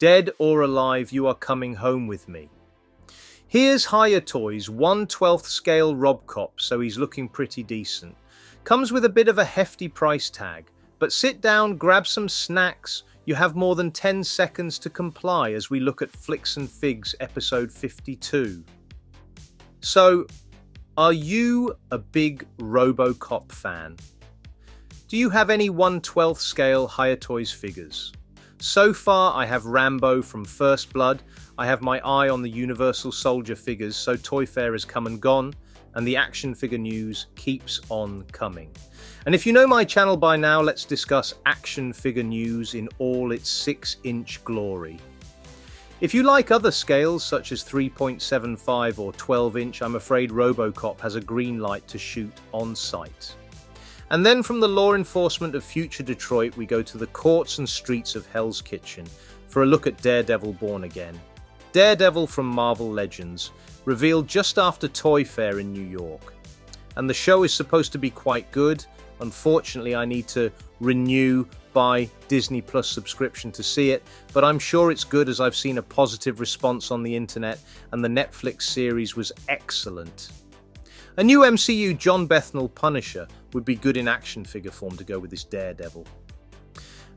Dead or alive, you are coming home with me. Here's Higher Toys 1/12 scale Robocop, so he's looking pretty decent. Comes with a bit of a hefty price tag, but sit down, grab some snacks. You have more than 10 seconds to comply as we look at Flicks and Figs episode 52. So, are you a big Robocop fan? Do you have any 1/12 scale Higher Toys figures? So far, I have Rambo from First Blood. I have my eye on the Universal Soldier figures, so Toy Fair has come and gone, and the action figure news keeps on coming. And if you know my channel by now, let's discuss action figure news in all its 6-inch glory. If you like other scales, such as 3.75 or 12-inch, I'm afraid Robocop has a green light to shoot on site. And then from the law enforcement of future Detroit, we go to the courts and streets of Hell's Kitchen for a look at Daredevil Born Again. Daredevil from Marvel Legends, revealed just after Toy Fair in New York. And the show is supposed to be quite good. Unfortunately, I need to renew my Disney Plus subscription to see it, but I'm sure it's good as I've seen a positive response on the internet, and the Netflix series was excellent. A new MCU John Bethnal Punisher would be good in action figure form to go with this Daredevil.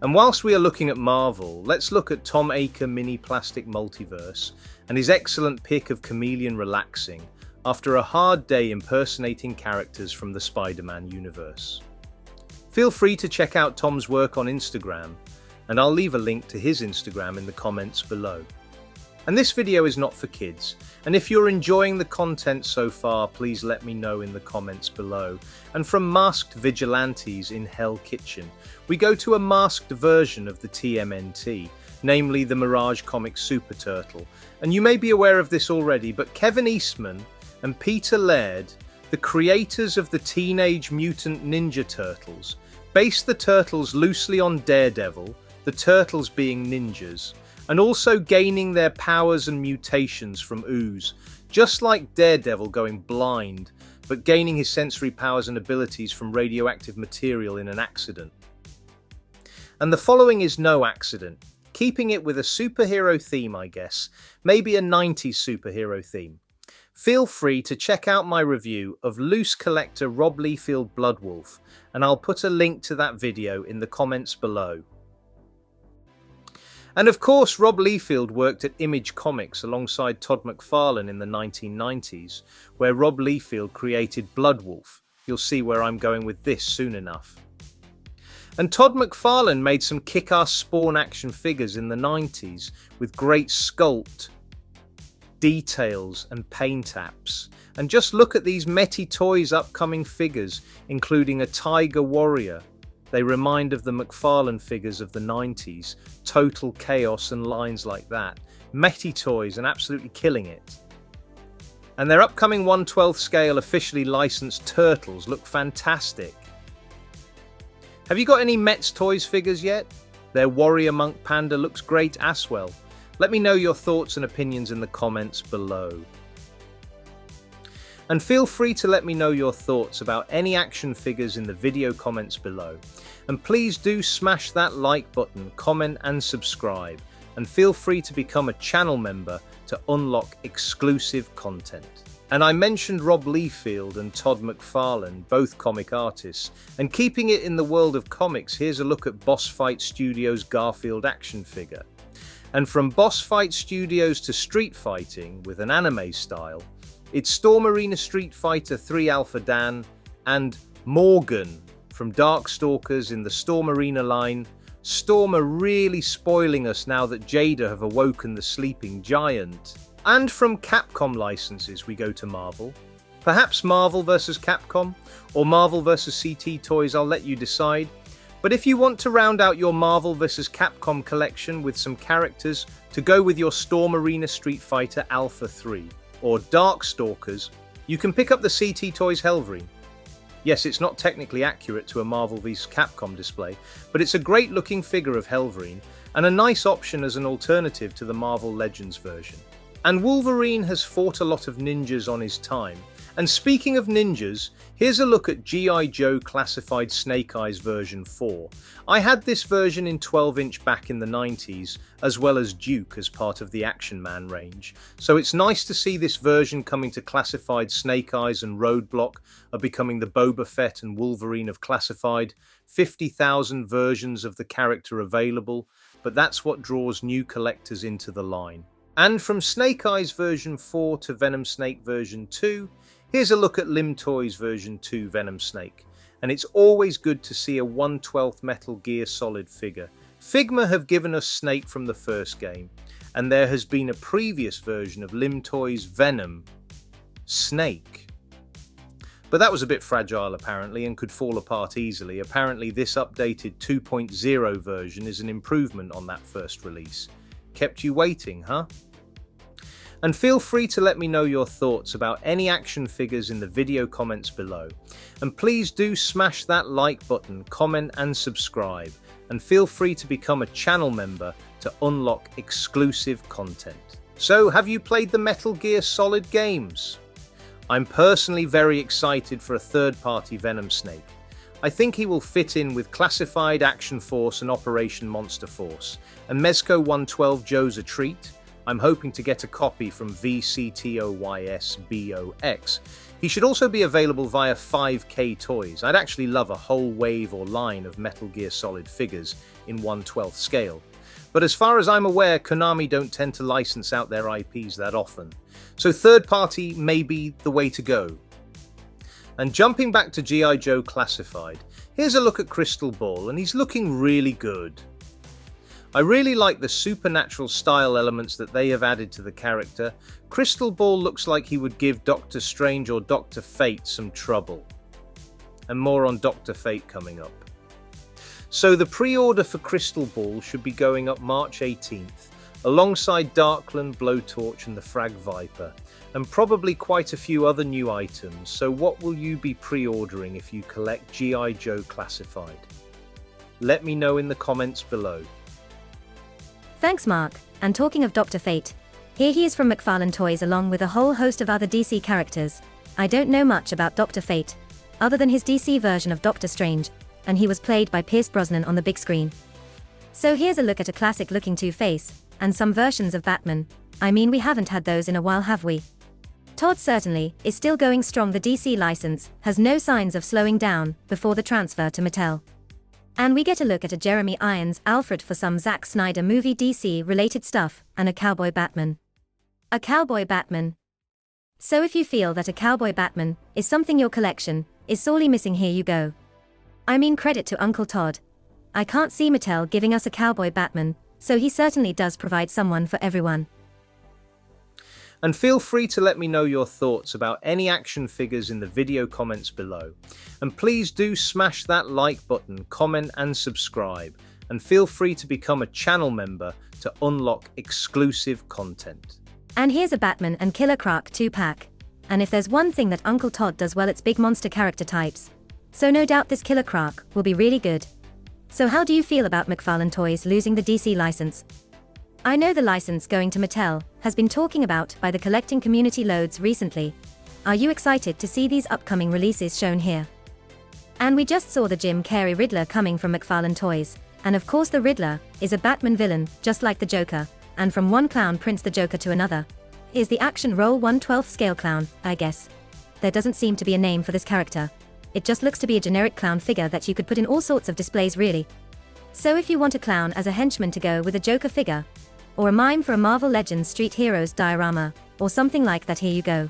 And whilst we are looking at Marvel, let's look at Tom Aker Mini Plastic Multiverse and his excellent pick of Chameleon relaxing after a hard day impersonating characters from the Spider-Man universe. Feel free to check out Tom's work on Instagram, and I'll leave a link to his Instagram in the comments below. And this video is not for kids, and if you're enjoying the content so far, please let me know in the comments below. And from masked vigilantes in Hell Kitchen, we go to a masked version of the TMNT, namely the Mirage Comics Super Turtle. And you may be aware of this already, but Kevin Eastman and Peter Laird, the creators of the Teenage Mutant Ninja Turtles, based the turtles loosely on Daredevil, the turtles being ninjas, and also gaining their powers and mutations from ooze, just like Daredevil going blind, but gaining his sensory powers and abilities from radioactive material in an accident. And the following is no accident, keeping it with a superhero theme, I guess, maybe a 90s superhero theme. Feel free to check out my review of loose collector Rob Liefeld Bloodwolf, and I'll put a link to that video in the comments below. And of course, Rob Liefeld worked at Image Comics alongside Todd McFarlane in the 1990s, where Rob Liefeld created Bloodwolf. You'll see where I'm going with this soon enough. And Todd McFarlane made some kick-ass Spawn action figures in the 90s with great sculpt, details and paint apps. And just look at these Metty Toys upcoming figures, including a Tiger Warrior. They remind of the McFarlane figures of the 90s, total chaos and lines like that. Metty Toys and absolutely killing it. And their upcoming 1/12 scale officially licensed Turtles look fantastic. Have you got any Mets Toys figures yet? Their Warrior Monk Panda looks great as well. Let me know your thoughts and opinions in the comments below. And feel free to let me know your thoughts about any action figures in the video comments below. And please do smash that like button, comment and subscribe. And feel free to become a channel member to unlock exclusive content. And I mentioned Rob Liefeld and Todd McFarlane, both comic artists. And keeping it in the world of comics, here's a look at Boss Fight Studios' Garfield action figure. And from Boss Fight Studios to street fighting with an anime style, it's Storm Arena Street Fighter 3 Alpha Dan and Morgan from Darkstalkers in the Storm Arena line. Storm are really spoiling us now that Jada have awoken the sleeping giant. And from Capcom licenses we go to Marvel. Perhaps Marvel vs Capcom or Marvel vs CT Toys, I'll let you decide. But if you want to round out your Marvel vs Capcom collection with some characters to go with your Storm Arena Street Fighter Alpha 3 or Darkstalkers, you can pick up the CT Toys Helverine. Yes, it's not technically accurate to a Marvel vs Capcom display, but it's a great looking figure of Helverine and a nice option as an alternative to the Marvel Legends version. And Wolverine has fought a lot of ninjas on his time, And speaking of ninjas, here's a look at G.I. Joe Classified Snake Eyes version 4. I had this version in 12-inch back in the 90s, as well as Duke as part of the Action Man range. So it's nice to see this version coming to Classified. Snake Eyes and Roadblock are becoming the Boba Fett and Wolverine of Classified. 50,000 versions of the character available, but that's what draws new collectors into the line. And from Snake Eyes version 4 to Venom Snake version 2, here's a look at Lim Toys version 2 Venom Snake. And it's always good to see a 1/12 Metal Gear Solid figure. Figma have given us Snake from the first game, and there has been a previous version of Lim Toys Venom Snake. But that was a bit fragile apparently and could fall apart easily. Apparently this updated 2.0 version is an improvement on that first release. Kept you waiting, huh? And feel free to let me know your thoughts about any action figures in the video comments below. And please do smash that like button, comment and subscribe. And feel free to become a channel member to unlock exclusive content. So, have you played the Metal Gear Solid games? I'm personally very excited for a third-party Venom Snake. I think he will fit in with Classified, Action Force and Operation Monster Force. And Mezco 112 Joe's a treat. I'm hoping to get a copy from VCTOYSBOX. He should also be available via 5K Toys. I'd actually love a whole wave or line of Metal Gear Solid figures in 1/12 scale. But as far as I'm aware, Konami don't tend to license out their IPs that often. So third party may be the way to go. And jumping back to G.I. Joe Classified, here's a look at Crystal Ball, and he's looking really good. I really like the supernatural style elements that they have added to the character. Crystal Ball looks like he would give Doctor Strange or Dr. Fate some trouble. And more on Dr. Fate coming up. So the pre-order for Crystal Ball should be going up March 18th, alongside Darkland, Blowtorch and the Frag Viper, and probably quite a few other new items. So what will you be pre-ordering if you collect G.I. Joe Classified? Let me know in the comments below. Thanks, Mark. And talking of Dr. Fate, here he is from McFarlane Toys along with a whole host of other DC characters. I don't know much about Dr. Fate, other than his DC version of Doctor Strange, and he was played by Pierce Brosnan on the big screen. So here's a look at a classic-looking Two-Face, and some versions of Batman. I mean, we haven't had those in a while, have we? Todd certainly is still going strong. The DC license has no signs of slowing down before the transfer to Mattel. And we get a look at a Jeremy Irons Alfred for some Zack Snyder movie DC-related stuff, and a Cowboy Batman. A Cowboy Batman. So if you feel that a Cowboy Batman is something your collection is sorely missing, here you go. I mean, credit to Uncle Todd. I can't see Mattel giving us a Cowboy Batman, so he certainly does provide someone for everyone. And feel free to let me know your thoughts about any action figures in the video comments below. And please do smash that like button, comment and subscribe. And feel free to become a channel member to unlock exclusive content. And here's a Batman and Killer Croc 2-pack. And if there's one thing that Uncle Todd does well, it's big monster character types. So no doubt this Killer Croc will be really good. So how do you feel about McFarlane Toys losing the DC license? I know the license going to Mattel has been talking about by the collecting community loads recently. Are you excited to see these upcoming releases shown here? And we just saw the Jim Carrey Riddler coming from McFarlane Toys, and of course the Riddler is a Batman villain, just like the Joker, and from one clown prince the Joker to another. Is the action roll 1/12 scale clown, I guess. There doesn't seem to be a name for this character. It just looks to be a generic clown figure that you could put in all sorts of displays, really. So if you want a clown as a henchman to go with a Joker figure, or a mime for a Marvel Legends Street Heroes diorama, or something like that, here you go.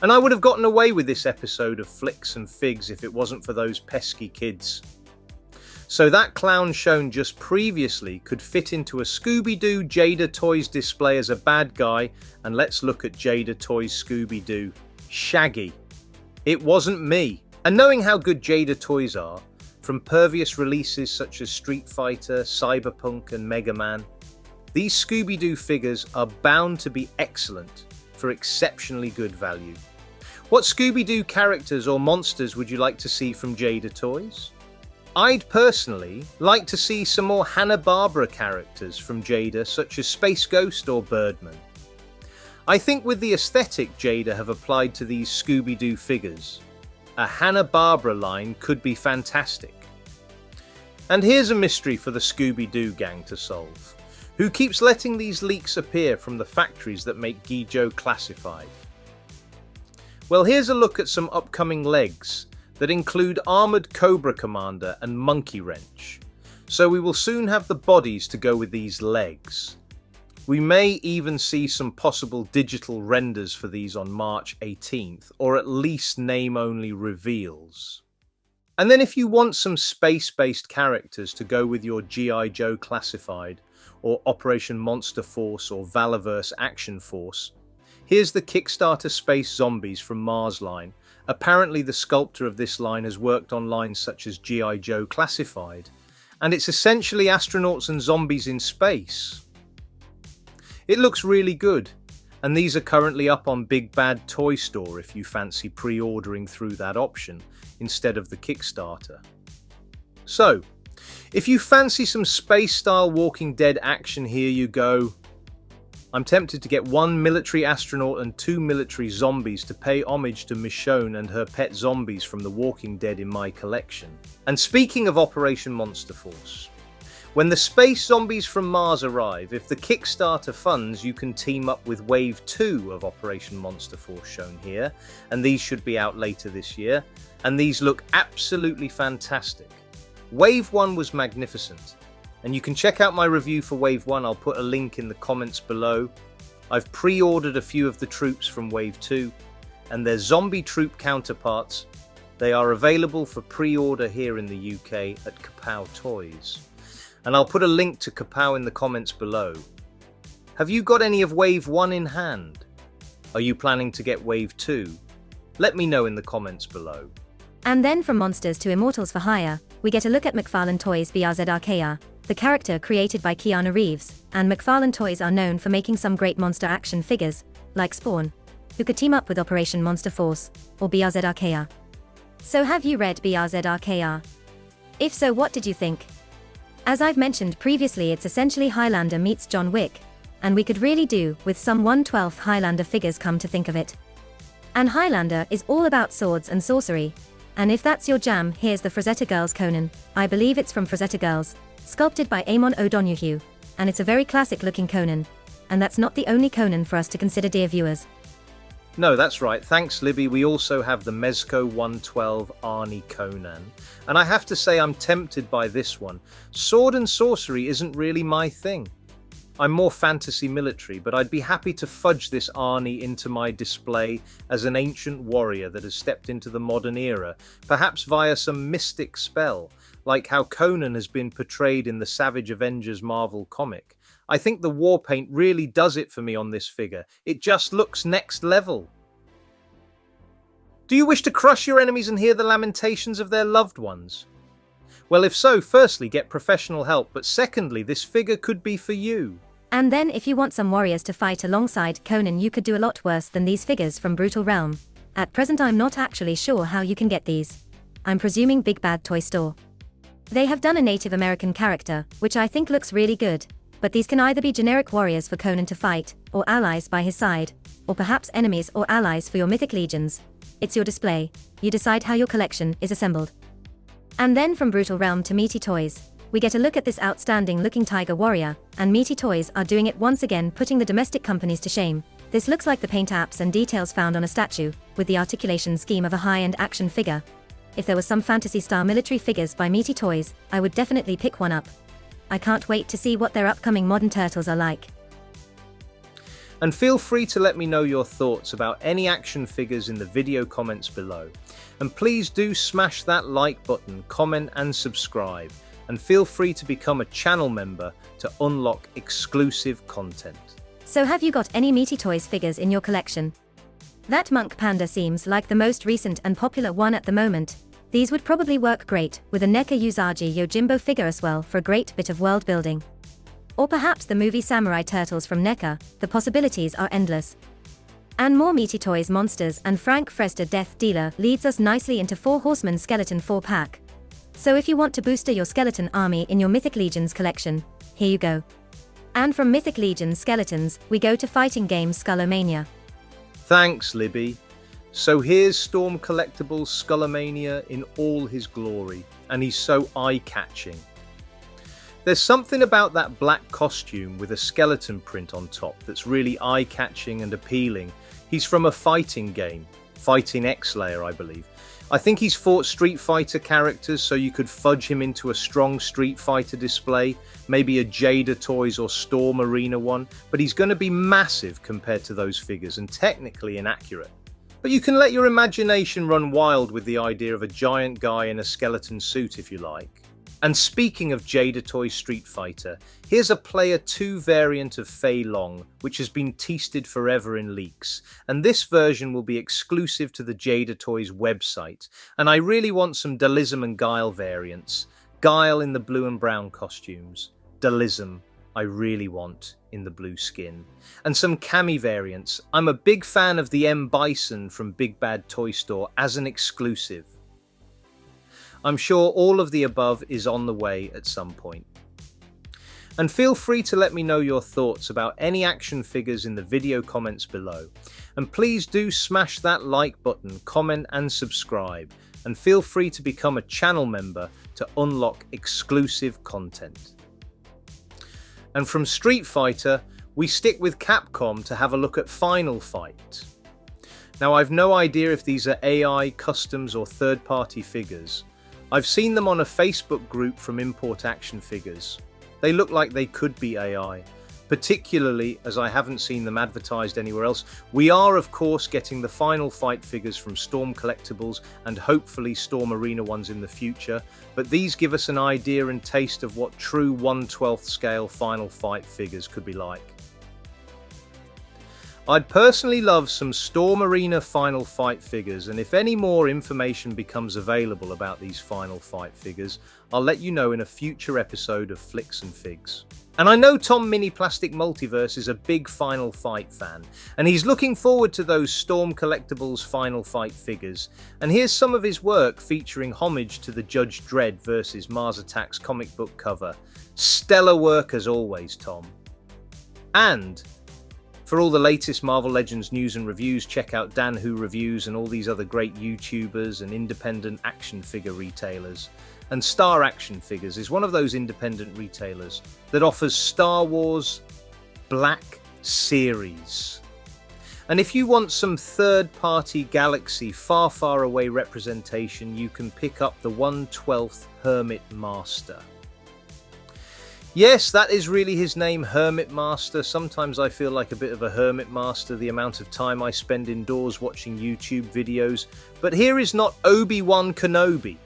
And I would have gotten away with this episode of Flicks and Figs if it wasn't for those pesky kids. So that clown shown just previously could fit into a Scooby-Doo Jada Toys display as a bad guy, and let's look at Jada Toys Scooby-Doo Shaggy. It wasn't me. And knowing how good Jada Toys are, from previous releases such as Street Fighter, Cyberpunk and Mega Man, these Scooby-Doo figures are bound to be excellent for exceptionally good value. What Scooby-Doo characters or monsters would you like to see from Jada Toys? I'd personally like to see some more Hanna-Barbera characters from Jada, such as Space Ghost or Birdman. I think with the aesthetic Jada have applied to these Scooby-Doo figures, a Hanna-Barbera line could be fantastic. And here's a mystery for the Scooby-Doo gang to solve. Who keeps letting these leaks appear from the factories that make Gijo classified? Well, here's a look at some upcoming legs that include Armored Cobra Commander and Monkey Wrench. So we will soon have the bodies to go with these legs. We may even see some possible digital renders for these on March 18th, or at least name-only reveals. And then if you want some space-based characters to go with your G.I. Joe Classified, or Operation Monster Force or Valaverse Action Force, here's the Kickstarter Space Zombies from Mars line. Apparently the sculptor of this line has worked on lines such as G.I. Joe Classified, and it's essentially astronauts and zombies in space. It looks really good, and these are currently up on Big Bad Toy Store if you fancy pre-ordering through that option instead of the Kickstarter. So, if you fancy some space-style Walking Dead action, here you go. I'm tempted to get 1 military astronaut and 2 military zombies to pay homage to Michonne and her pet zombies from The Walking Dead in my collection. And speaking of Operation Monster Force, when the space zombies from Mars arrive, if the Kickstarter funds, you can team up with Wave 2 of Operation Monster Force shown here, and these should be out later this year, and these look absolutely fantastic. Wave 1 was magnificent, and you can check out my review for Wave 1, I'll put a link in the comments below. I've pre-ordered a few of the troops from Wave 2, and their zombie troop counterparts. They are available for pre-order here in the UK at TAKTAK Toys. And I'll put a link to Kapow in the comments below. Have you got any of Wave 1 in hand? Are you planning to get Wave 2? Let me know in the comments below. And then from Monsters to Immortals for Hire, we get a look at McFarlane Toys BRZRKR, the character created by Keanu Reeves, and McFarlane Toys are known for making some great monster action figures, like Spawn, who could team up with Operation Monster Force, or BRZRKR. So have you read BRZRKR? If so, what did you think? As I've mentioned previously, it's essentially Highlander meets John Wick, and we could really do with some 1/12 Highlander figures, come to think of it. And Highlander is all about swords and sorcery, and if that's your jam, here's the Frazetta Girls Conan. I believe it's from Frazetta Girls, sculpted by Eamon O'Donoghue, and it's a very classic looking Conan, and that's not the only Conan for us to consider, dear viewers. No, that's right. Thanks, Libby. We also have the Mezco 112 Arnie Conan. And I have to say I'm tempted by this one. Sword and sorcery isn't really my thing. I'm more fantasy military, but I'd be happy to fudge this Arnie into my display as an ancient warrior that has stepped into the modern era, perhaps via some mystic spell, like how Conan has been portrayed in the Savage Avengers Marvel comic. I think the war paint really does it for me on this figure. It just looks next level. Do you wish to crush your enemies and hear the lamentations of their loved ones? Well, if so, firstly, get professional help, but secondly, this figure could be for you. And then if you want some warriors to fight alongside Conan, you could do a lot worse than these figures from Brutal Realm. At present, I'm not actually sure how you can get these. I'm presuming Big Bad Toy Store. They have done a Native American character, which I think looks really good. But these can either be generic warriors for Conan to fight, or allies by his side, or perhaps enemies or allies for your mythic legions. It's your display. You decide how your collection is assembled. And then from Brutal Realm to Meaty Toys, we get a look at this outstanding looking tiger warrior, and Meaty Toys are doing it once again, putting the domestic companies to shame. This looks like the paint apps and details found on a statue, with the articulation scheme of a high-end action figure. If there was some fantasy-style military figures by Meaty Toys, I would definitely pick one up. I can't wait to see what their upcoming modern turtles are like. And feel free to let me know your thoughts about any action figures in the video comments below. And please do smash that like button, comment and subscribe. And feel free to become a channel member to unlock exclusive content. So have you got any Meaty Toys figures in your collection? That Monk Panda seems like the most recent and popular one at the moment. These would probably work great with a NECA Usagi Yojimbo figure as well for a great bit of world building. Or perhaps the movie Samurai Turtles from NECA, the possibilities are endless. And more Meaty Toys monsters, and Frank Fresda Death Dealer leads us nicely into 4 Horsemen Skeleton 4-pack. So if you want to booster your skeleton army in your Mythic Legions collection, here you go. And from Mythic Legion Skeletons, we go to fighting game Skullomania. Thanks, Libby. So here's Storm Collectibles Skullomania in all his glory, and he's so eye-catching. There's something about that black costume with a skeleton print on top that's really eye-catching and appealing. He's from a fighting game, Fighting X-Layer, I believe. I think he's fought Street Fighter characters, so you could fudge him into a strong Street Fighter display, maybe a Jada Toys or Storm Arena one, but he's going to be massive compared to those figures and technically inaccurate. But you can let your imagination run wild with the idea of a giant guy in a skeleton suit if you like. And speaking of Jada Toys Street Fighter, here's a Player 2 variant of Fei Long, which has been teased forever in leaks, and this version will be exclusive to the Jada Toys website, and I really want some Dualism and Guile variants. Guile in the blue and brown costumes, Dualism I really want in the blue skin, and some Cammy variants. I'm a big fan of the M. Bison from Big Bad Toy Store as an exclusive. I'm sure all of the above is on the way at some point. And feel free to let me know your thoughts about any action figures in the video comments below. And please do smash that like button, comment and subscribe. And feel free to become a channel member to unlock exclusive content. And from Street Fighter, we stick with Capcom to have a look at Final Fight. Now I've no idea if these are AI, customs or third-party figures. I've seen them on a Facebook group from Import Action Figures. They look like they could be AI, particularly as I haven't seen them advertised anywhere else. We are of course getting the Final Fight figures from Storm Collectibles and hopefully Storm Arena ones in the future, but these give us an idea and taste of what true 1/12 scale Final Fight figures could be like. I'd personally love some Storm Arena Final Fight figures, and if any more information becomes available about these Final Fight figures, I'll let you know in a future episode of Flicks and Figs. And I know Tom Mini Plastic Multiverse is a big Final Fight fan, and he's looking forward to those Storm Collectibles Final Fight figures. And here's some of his work featuring homage to the Judge Dredd vs Mars Attacks comic book cover. Stellar work as always, Tom. And for all the latest Marvel Legends news and reviews, check out Dan Who Reviews and all these other great YouTubers and independent action figure retailers. And Star Action Figures is one of those independent retailers that offers Star Wars Black Series. And if you want some third-party galaxy far, far away representation, you can pick up the 1/12 Hermit Master. Yes, that is really his name, Hermit Master. Sometimes I feel like a bit of a hermit master, the amount of time I spend indoors watching YouTube videos. But here is not Obi-Wan Kenobi.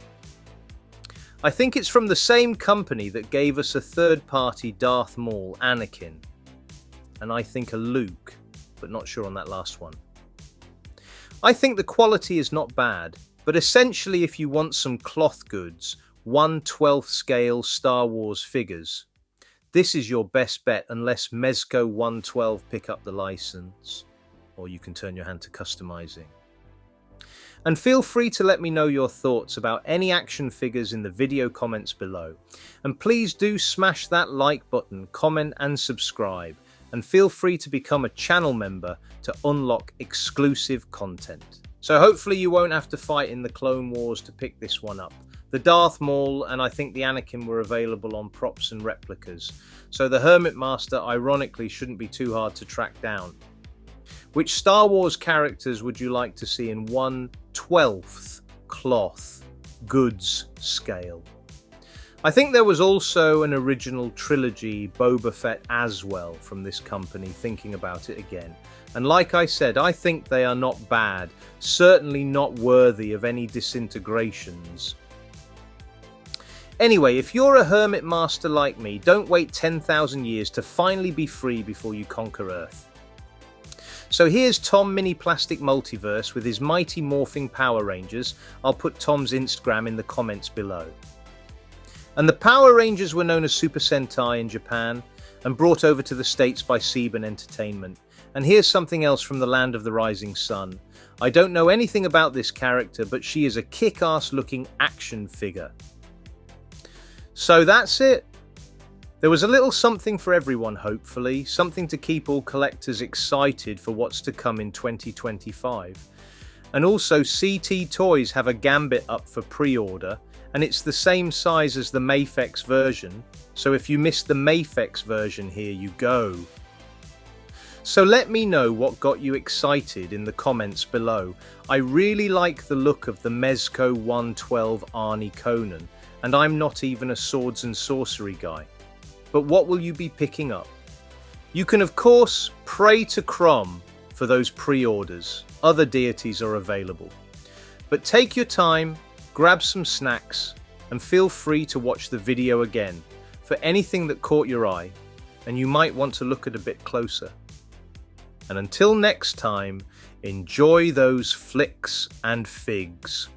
I think it's from the same company that gave us a third-party Darth Maul, Anakin. And I think a Luke, but not sure on that last one. I think the quality is not bad, but essentially if you want some cloth goods, 1/12 scale Star Wars figures, this is your best bet unless Mezco 1/12 pick up the license, or you can turn your hand to customizing. And feel free to let me know your thoughts about any action figures in the video comments below. And please do smash that like button, comment and subscribe. And feel free to become a channel member to unlock exclusive content. So hopefully you won't have to fight in the Clone Wars to pick this one up. The Darth Maul and I think the Anakin were available on props and replicas, so the Hermit Master ironically shouldn't be too hard to track down. Which Star Wars characters would you like to see in 1/12 cloth goods scale? I think there was also an original trilogy Boba Fett as well from this company, thinking about it again. And like I said, I think they are not bad, certainly not worthy of any disintegrations. Anyway, if you're a Hermit Master like me, don't wait 10,000 years to finally be free before you conquer Earth. So here's Tom Mini Plastic Multiverse with his mighty morphing Power Rangers. I'll put Tom's Instagram in the comments below. And the Power Rangers were known as Super Sentai in Japan and brought over to the States by Saban Entertainment. And here's something else from the land of the rising sun. I don't know anything about this character, but she is a kick-ass looking action figure. So that's it. There was a little something for everyone, hopefully, something to keep all collectors excited for what's to come in 2025. And also, CT Toys have a Gambit up for pre-order, and it's the same size as the Mafex version, so if you missed the Mafex version, here you go. So let me know what got you excited in the comments below. I really like the look of the Mezco 112 Arnie Conan, and I'm not even a swords and sorcery guy. But what will you be picking up? You can of course pray to Crom for those pre-orders. Other deities are available. But take your time, grab some snacks, and feel free to watch the video again for anything that caught your eye and you might want to look at a bit closer. And until next time, enjoy those flicks and figs.